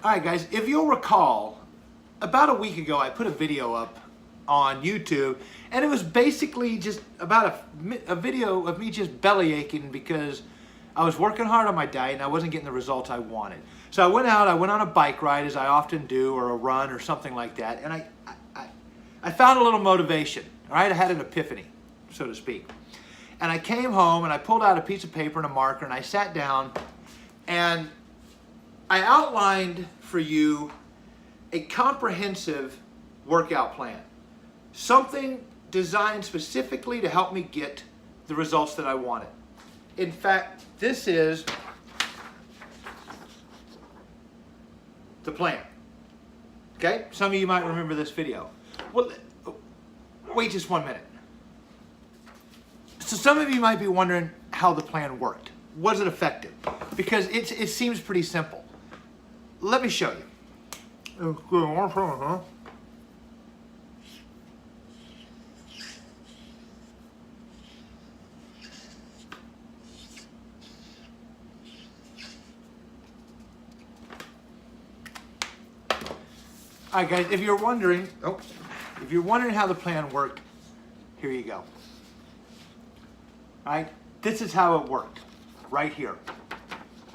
All right, guys, if you'll recall, about a week ago, I put a video up on YouTube, and it was basically just about a video of me just belly aching because I was working hard on my diet and I wasn't getting the results I wanted. So I went out, I went on a bike ride, as I often do, or a run or something like that, and I found a little motivation, all right? I had an epiphany, so to speak. And I came home and I pulled out a piece of paper and a marker and I sat down and I outlined for you a comprehensive workout plan. Something designed specifically to help me get the results that I wanted. In fact, this is the plan. Okay? Some of you might remember this video. Well, wait just 1 minute. So some of you might be wondering how the plan worked. Was it effective? Because it seems pretty simple. Let me show you. All right, guys, if you're wondering how the plan worked, here you go. All right, this is how it worked, right here,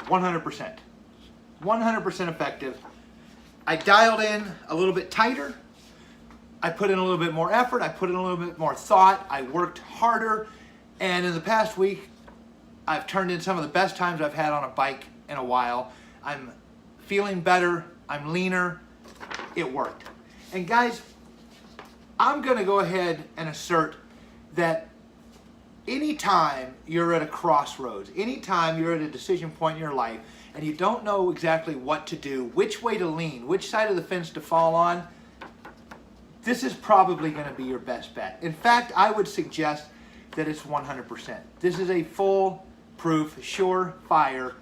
100%. 100% effective. I dialed in a little bit tighter. I put in a little bit more effort. I put in a little bit more thought. I worked harder. And in the past week, I've turned in some of the best times I've had on a bike in a while. I'm feeling better. I'm leaner. It worked. And guys, I'm going to go ahead and assert that anytime you're at a crossroads, anytime you're at a decision point in your life and you don't know exactly what to do, which way to lean, which side of the fence to fall on, this is probably going to be your best bet. In fact, I would suggest that it's 100%. This is a foolproof, surefire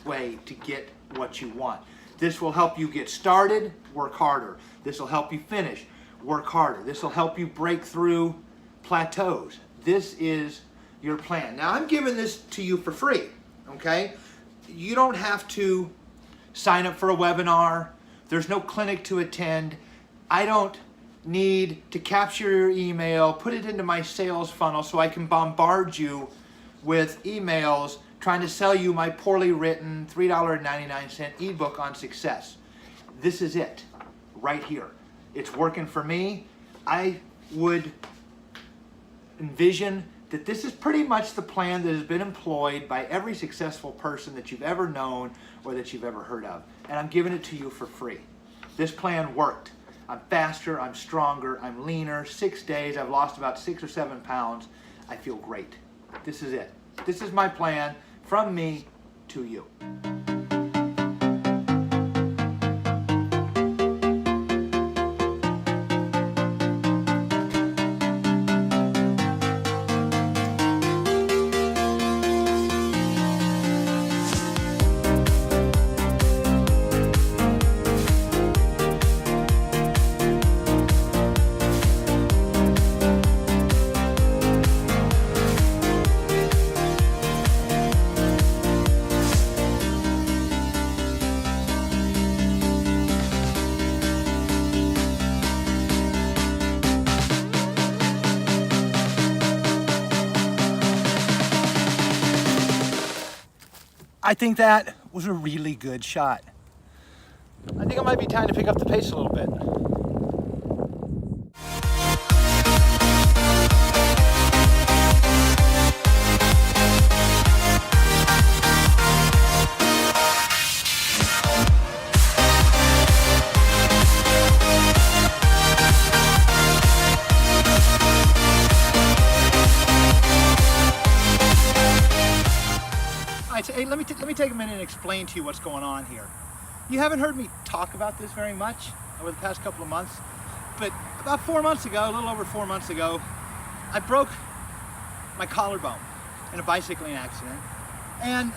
way to get what you want. This will help you get started, work harder. This will help you finish, work harder. This will help you break through plateaus. This is your plan. Now, I'm giving this to you for free, okay? You don't have to sign up for a webinar. There's no clinic to attend. I don't need to capture your email, put it into my sales funnel so I can bombard you with emails trying to sell you my poorly written $3.99 ebook on success. This is it, right here. It's working for me. I would envision that this is pretty much the plan that has been employed by every successful person that you've ever known or that you've ever heard of. And I'm giving it to you for free. This plan worked. I'm faster, I'm stronger, I'm leaner. 6 days, I've lost about 6 or 7 pounds. I feel great. This is it. This is my plan from me to you. I think that was a really good shot. I think it might be time to pick up the pace a little bit. Hey, let me take a minute and explain to you what's going on here. You haven't heard me talk about this very much over the past couple of months, but about 4 months ago, a little over 4 months ago, I broke my collarbone in a bicycling accident, and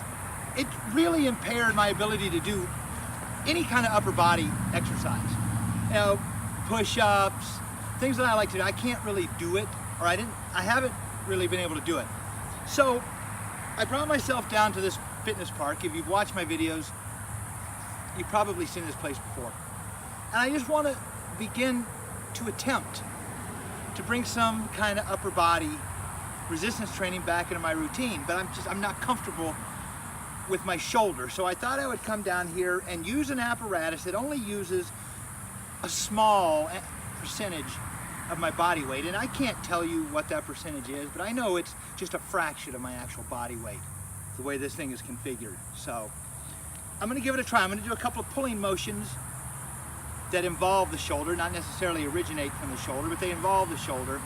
it really impaired my ability to do any kind of upper body exercise. You know, push-ups, things that I like to do. I can't really do it, or I haven't really been able to do it. So I brought myself down to this fitness park. If you've watched my videos, you've probably seen this place before. And I just want to begin to attempt to bring some kind of upper body resistance training back into my routine, but I'm not comfortable with my shoulder. So I thought I would come down here and use an apparatus that only uses a small percentage of my body weight. And I can't tell you what that percentage is, but I know it's just a fraction of my actual body weight, the way this thing is configured. So I'm gonna give it a try. I'm gonna do a couple of pulling motions that involve the shoulder, not necessarily originate from the shoulder, but they involve the shoulder.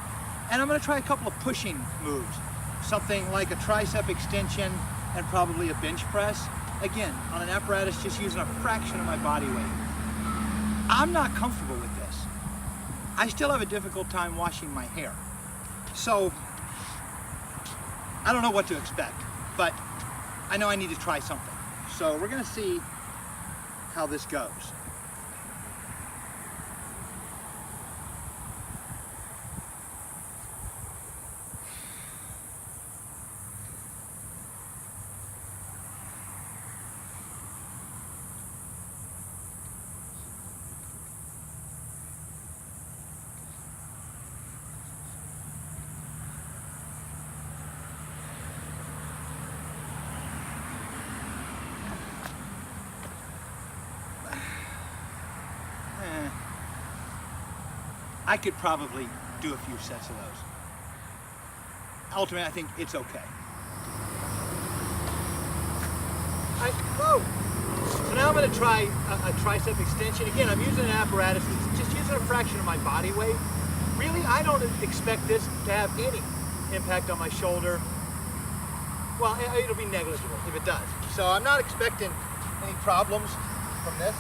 And I'm gonna try a couple of pushing moves, something like a tricep extension and probably a bench press. Again, on an apparatus just using a fraction of my body weight. I'm not comfortable with this. I still have a difficult time washing my hair. So, I don't know what to expect, but I know I need to try something. So we're gonna see how this goes. I could probably do a few sets of those. Ultimately, I think it's okay. So now I'm going to try a tricep extension. Again, I'm using an apparatus that's just using a fraction of my body weight. Really, I don't expect this to have any impact on my shoulder. Well, it'll be negligible if it does. So I'm not expecting any problems from this.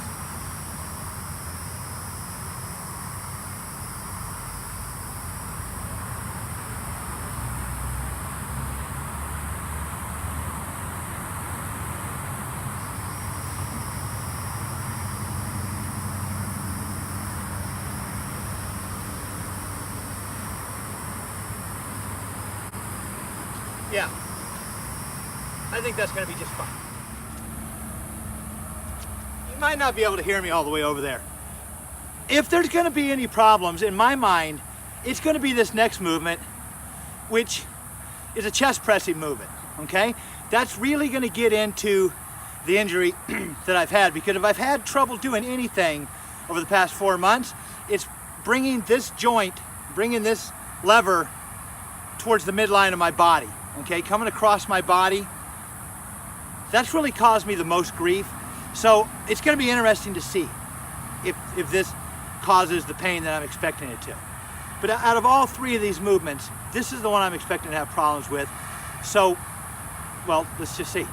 Yeah, I think that's going to be just fine. You might not be able to hear me all the way over there. If there's going to be any problems, in my mind, it's going to be this next movement, which is a chest pressing movement, okay? That's really going to get into the injury that I've had, because if I've had trouble doing anything over the past 4 months, it's bringing this joint, bringing this lever towards the midline of my body. Okay, coming across my body, that's really caused me the most grief. So it's going to be interesting to see if this causes the pain that I'm expecting it to. But out of all three of these movements, this is the one I'm expecting to have problems with. So, well, let's just see.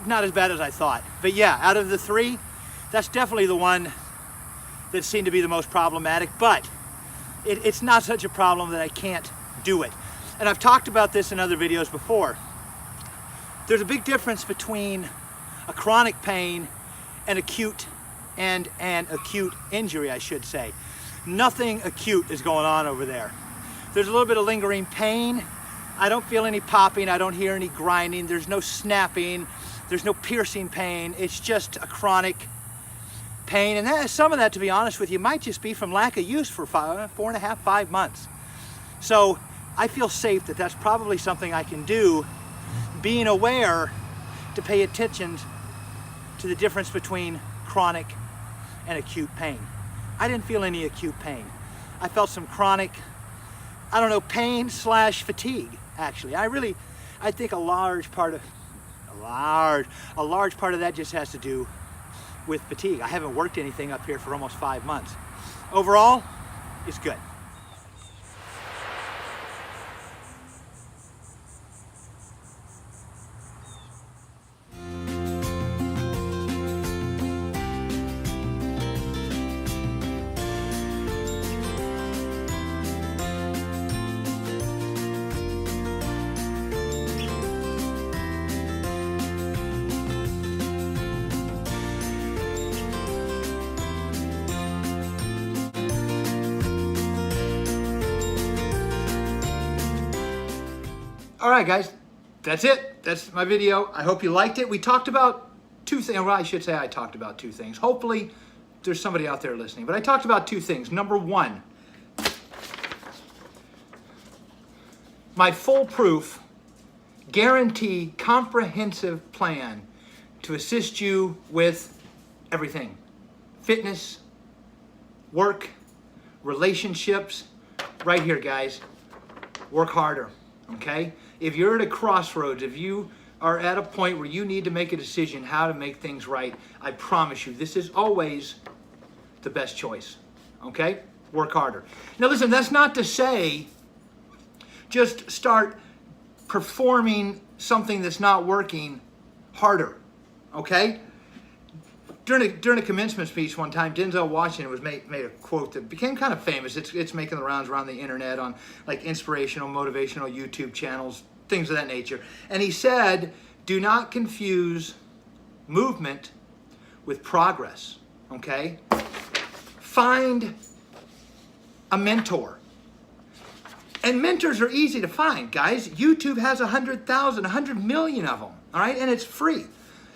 Not as bad as I thought. But yeah, out of the three, that's definitely the one that seemed to be the most problematic, but it's not such a problem that I can't do it. And I've talked about this in other videos before. There's a big difference between a chronic pain and acute injury, I should say. Nothing acute is going on over there. There's a little bit of lingering pain. I don't feel any popping, I don't hear any grinding, there's no snapping, there's no piercing pain. It's just a chronic pain. And some of that, to be honest with you, might just be from lack of use for 4.5, 5 months. So I feel safe that that's probably something I can do, being aware to pay attention to the difference between chronic and acute pain. I didn't feel any acute pain. I felt some chronic, I don't know, pain / fatigue, actually. I think a large part of that just has to do with fatigue. I haven't worked anything up here for almost 5 months. Overall, it's good. All right, guys, that's it. That's my video. I hope you liked it. We talked about two things. Well, I should say I talked about two things. Hopefully there's somebody out there listening. But I talked about two things. Number one, my foolproof, guaranteed, comprehensive plan to assist you with everything. Fitness, work, relationships. Right here, guys. Work harder, okay? If you're at a crossroads, if you are at a point where you need to make a decision how to make things right, I promise you, this is always the best choice, okay? Work harder. Now listen, that's not to say just start performing something that's not working harder, okay? During a commencement speech one time, Denzel Washington made a quote that became kind of famous. It's making the rounds around the internet on like inspirational, motivational YouTube channels, things of that nature. And he said, do not confuse movement with progress, okay? Find a mentor. And mentors are easy to find, guys. YouTube has 100,000, 100 million of them, all right? And it's free.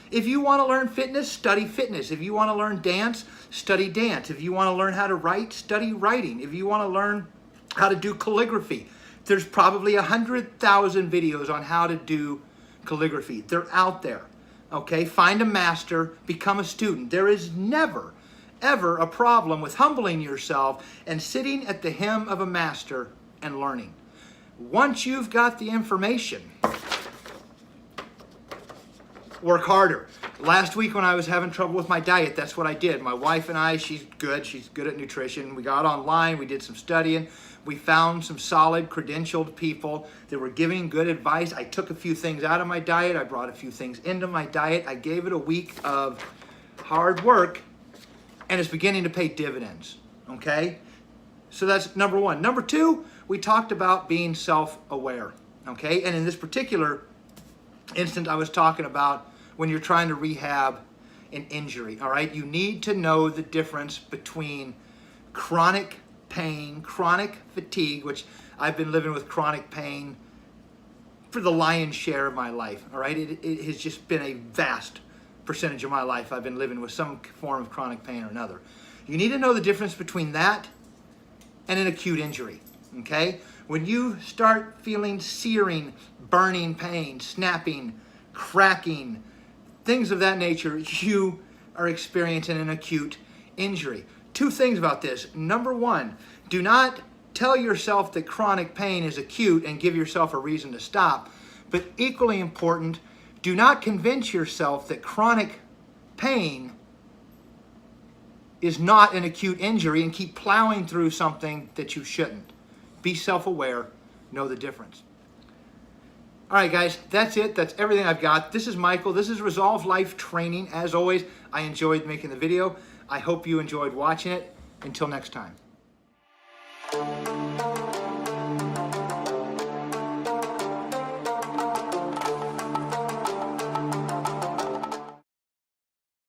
If you want to learn fitness, study fitness. If you want to learn dance, study dance. If you want to learn how to write, study writing. If you want to learn how to do calligraphy, there's probably 100,000 videos on how to do calligraphy. They're out there, okay? Find a master, become a student. There is never, ever a problem with humbling yourself and sitting at the hem of a master and learning. Once you've got the information, work harder. Last week when I was having trouble with my diet, that's what I did. My wife and I, she's good at nutrition. We got online, we did some studying. We found some solid, credentialed people that were giving good advice. I took a few things out of my diet. I brought a few things into my diet. I gave it a week of hard work, and it's beginning to pay dividends, okay? So that's number one. Number two, we talked about being self-aware, okay? And in this particular instance, I was talking about when you're trying to rehab an injury, all right? You need to know the difference between chronic pain, chronic fatigue, which I've been living with chronic pain for the lion's share of my life, all right? It has just been a vast percentage of my life I've been living with some form of chronic pain or another. You need to know the difference between that and an acute injury, okay? When you start feeling searing, burning pain, snapping, cracking, things of that nature, you are experiencing an acute injury. Two things about this. Number one, do not tell yourself that chronic pain is acute and give yourself a reason to stop. But equally important, do not convince yourself that chronic pain is not an acute injury and keep plowing through something that you shouldn't. Be self-aware, know the difference. All right, guys, that's it. That's everything I've got. This is Michael. This is Resolve Life Training. As always, I enjoyed making the video. I hope you enjoyed watching it. Until next time.